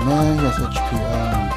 man. Yes, HP.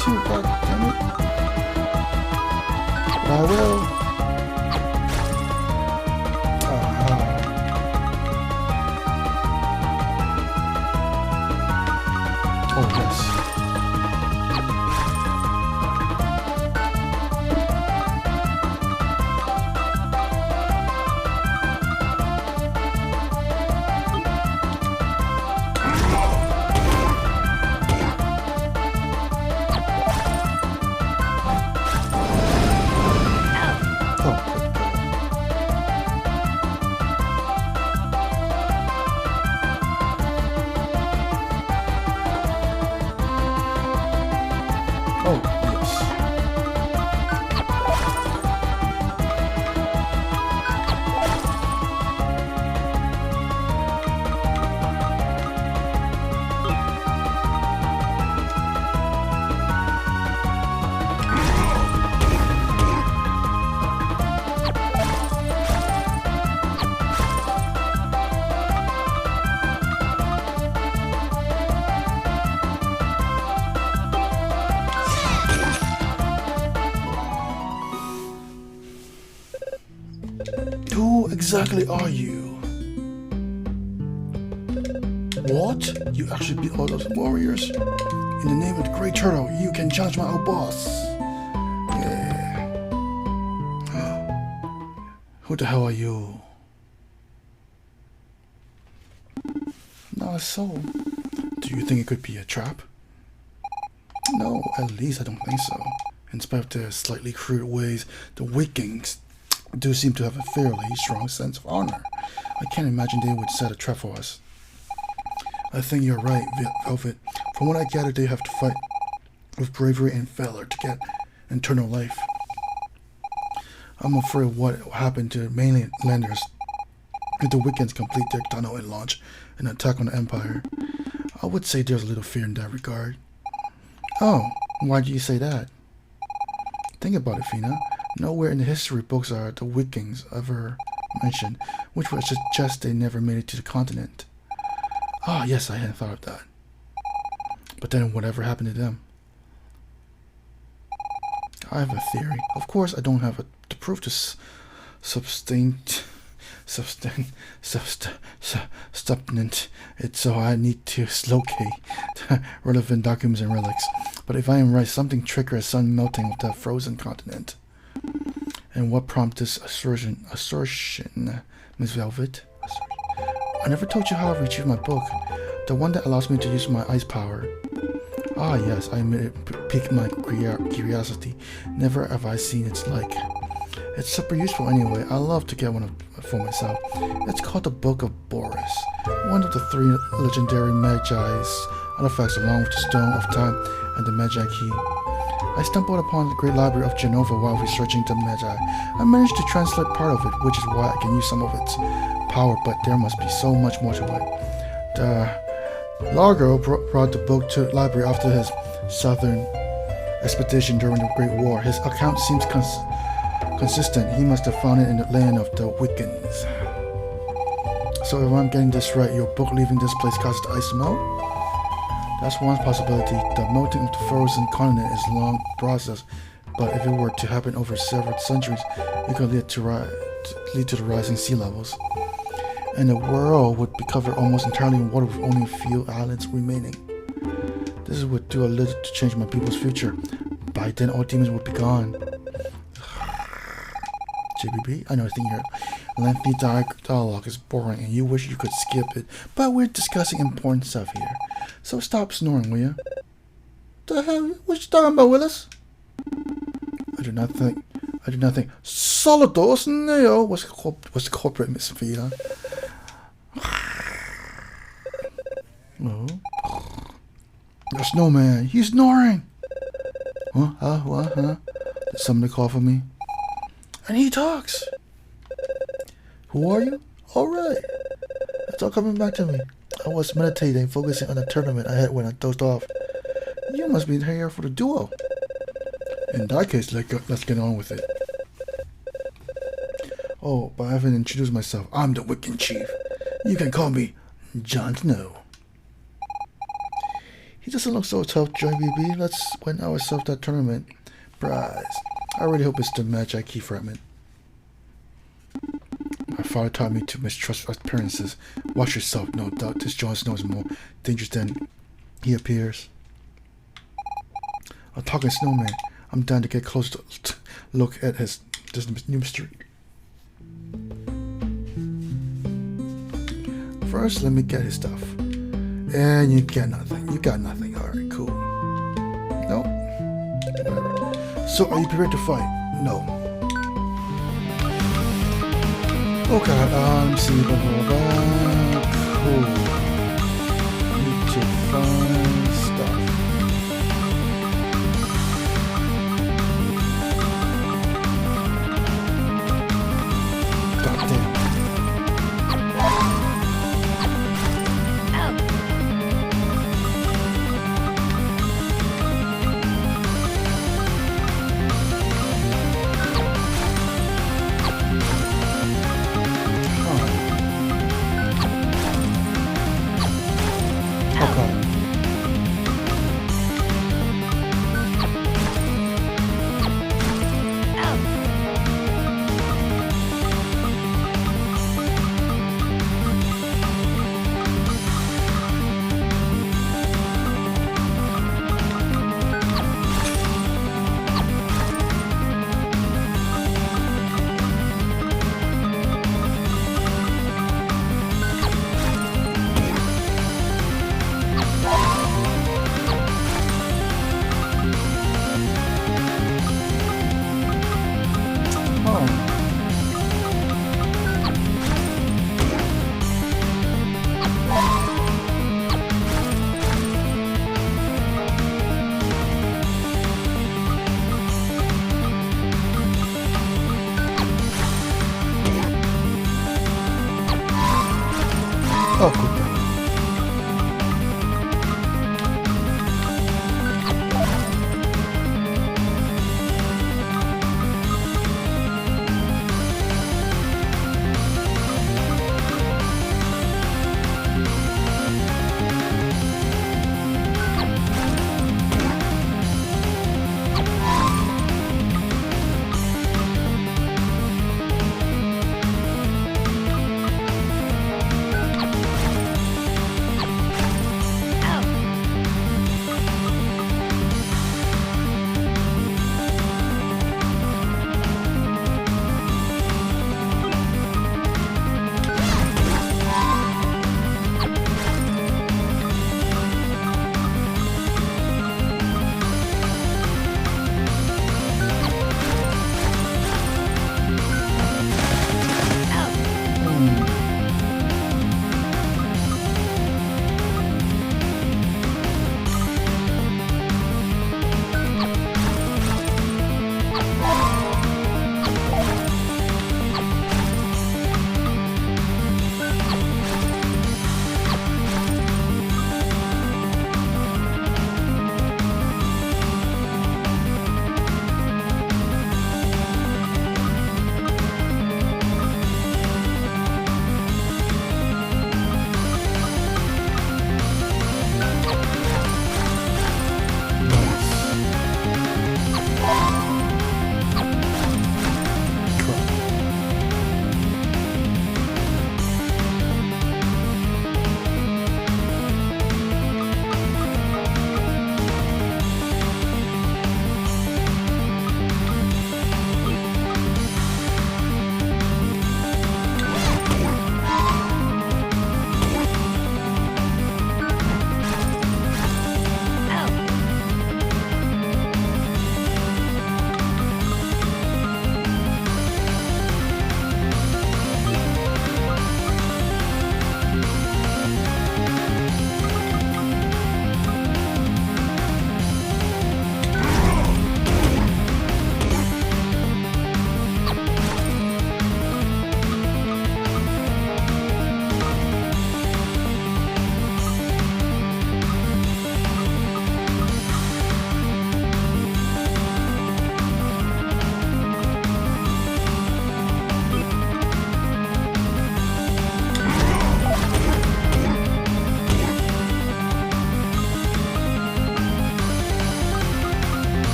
To, god damn it. But I will. Oh, yes. Who exactly are you? What? You actually beat all those warriors? In the name of the Great Turtle, you can challenge my old boss. Yeah. Who the hell are you? Not so. Do you think it could be a trap? No, at least I don't think so. In spite of their slightly crude ways, the Vikings do seem to have a fairly strong sense of honor. I can't imagine they would set a trap for us. I think you're right, Velvet. From what I gather, they have to fight with bravery and valor to get eternal life. I'm afraid what happened to mainlanders if the Vikings complete their tunnel and launch an attack on the Empire. I would say there's a little fear in that regard. Oh, why do you say that? Think about it, Fina. Nowhere in the history books are the Vikings ever mentioned, which would suggest they never made it to the continent. Ah, yes, I hadn't thought of that. But then whatever happened to them? I have a theory. Of course, I don't have the proof to substantiate it, so I need to locate relevant documents and relics. But if I am right, something triggered a sun melting of the frozen continent. And what prompted this assertion, Miss Velvet? I never told you how I retrieved my book. The one that allows me to use my ice power. Ah yes, I admit it piqued my curiosity. Never have I seen its like. It's super useful anyway. I love to get one for myself. It's called the Book of Boris. One of the 3 legendary Magi's artifacts along with the Stone of Time and the Magi Key. I stumbled upon the Great Library of Genova while researching the Magi. I managed to translate part of it, which is why I can use some of its power, but there must be so much more to it. The Largo brought the book to the library after his southern expedition during the Great War. His account seems consistent. He must have found it in the land of the Wiccans. So if I'm getting this right, your book leaving this place causes the ice to melt? That's one possibility. The melting of the frozen continent is a long process, but if it were to happen over several centuries, it could lead to the rising sea levels. And the world would be covered almost entirely in water with only a few islands remaining. This would do a little to change my people's future. By then, all demons would be gone. JBB, I know I think your lengthy dialogue is boring and you wish you could skip it, but we're discussing important stuff here. So stop snoring, will you? The hell? What you talking about, Willis? I do not think. Solidos Neo was corporate misfeeder. Oh. The snowman, he's snoring. Huh? What? Huh? Did somebody call for me? And he talks. Who are you? Alright. It's all coming back to me. I was meditating, focusing on the tournament I had when I dozed off. You must be here for the duo. In that case, let's get on with it. Oh, but I haven't introduced myself. I'm the Wiccan Chief. You can call me Jon Snow. He doesn't look so tough, JBB. Let's win ourselves that tournament prize. I really hope it's the Magi Key fragment. My father taught me to mistrust appearances. Watch yourself. No doubt this Jon Snow is more dangerous than he appears. A talking snowman. I'm down to get close to look at this new mystery. First, let me get his stuff. And you got nothing. You got nothing. Alright, cool. No? Whatever. So, are you prepared to fight? No. Okay, see, blah, blah, blah. Cool. Need to find stuff. God damn. Oh, good.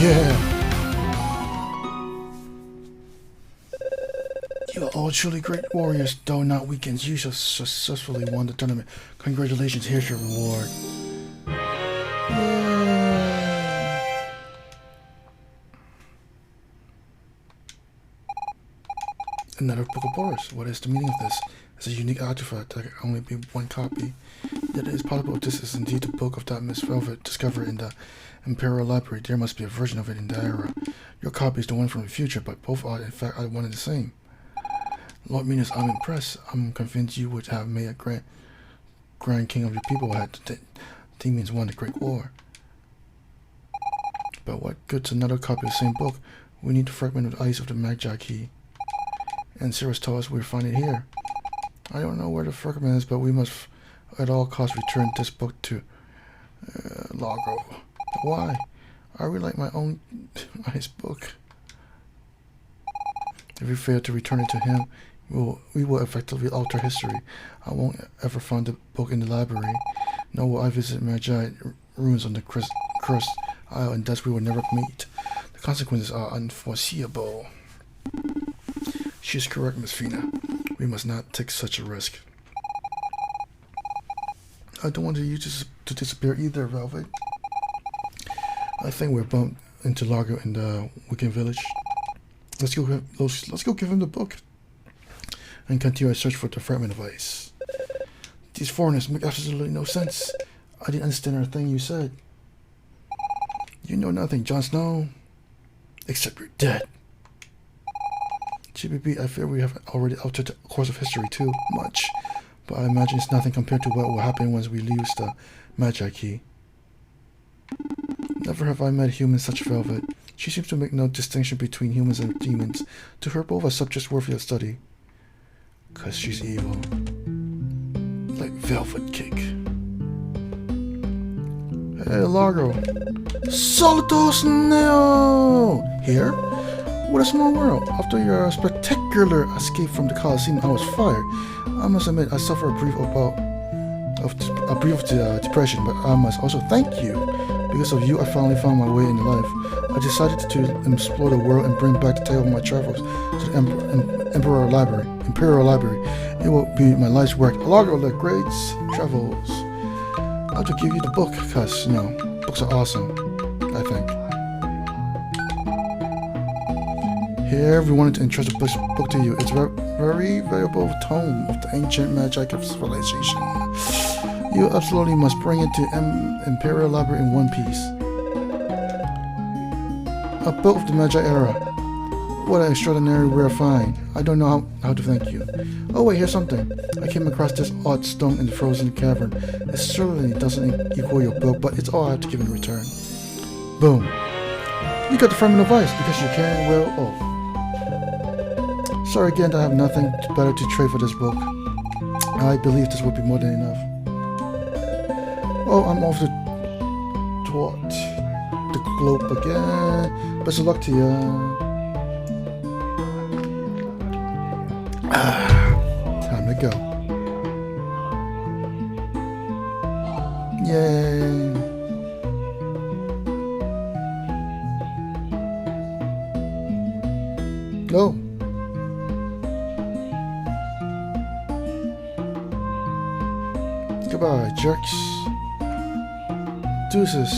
Yeah! You are all truly great warriors, though not weekends. You successfully won the tournament. Congratulations, here's your reward. Yay! Another Book of Boris. What is the meaning of this? It's a unique artifact. There can only be one copy. Yet it is possible if this is indeed the book of that Miss Velvet discovered in the Imperial Library. There must be a version of it in the era. Your copy is the one from the future, but both are in fact one and the same. Lord Minos, I'm impressed. I'm convinced you would have made a grand king of your people had the demons won the Great War. But what good's another copy of the same book? We need the fragment of ice of the Magi key. And Cirrus told us we'd find it here. I don't know where the fragment is, but we must at all costs return this book to Largo. Why? I really like my own ice book. If we fail to return it to him, we will effectively alter history. I won't ever find the book in the library. Nor will I visit Magi ruins on the Crust Isle, and thus we will never meet. The consequences are unforeseeable. She is correct, Miss Fina. We must not take such a risk. I don't want you to disappear either, Velvet. I think we're bumped into Largo in the Weekend Village. Let's go give him the book and continue our search for the fragment of ice. These foreigners make absolutely no sense. I didn't understand a thing you said. You know nothing, Jon Snow. Except you're dead. JBB, I fear we have already altered the course of history too much. But I imagine it's nothing compared to what will happen once we lose the Magi key. Never have I met a human such Velvet. She seems to make no distinction between humans and demons. To her, both are subjects worthy of study. 'Cause she's evil. Like Velvet Cake. Hey, Largo. Solitos Neo! Here? What a small world. After your spectacular escape from the Colosseum, I was fired. I must admit, I suffer a brief depression, but I must also thank you. Because of you, I finally found my way in life. I decided to explore the world and bring back the tale of my travels to the Imperial Library. It will be my life's work. Largo the Great Travels. I'll just give you the book, because, you know, books are awesome, I think. Here, we wanted to entrust a book to you. It's a very valuable tome of the ancient Magi civilization. You absolutely must bring it to Imperial Library in one piece. A book of the Magi era. What an extraordinary rare find. I don't know how to thank you. Oh wait, here's something. I came across this odd stone in the frozen cavern. It certainly doesn't equal your book, but it's all I have to give in return. Boom. You got the fragment of ice because you can, well, oh. Sorry again that I have nothing better to trade for this book. I believe this will be more than enough. Oh, I'm off the globe again. Best of luck to you. Time to go. Yay. Go. Goodbye, jerks. Deuces.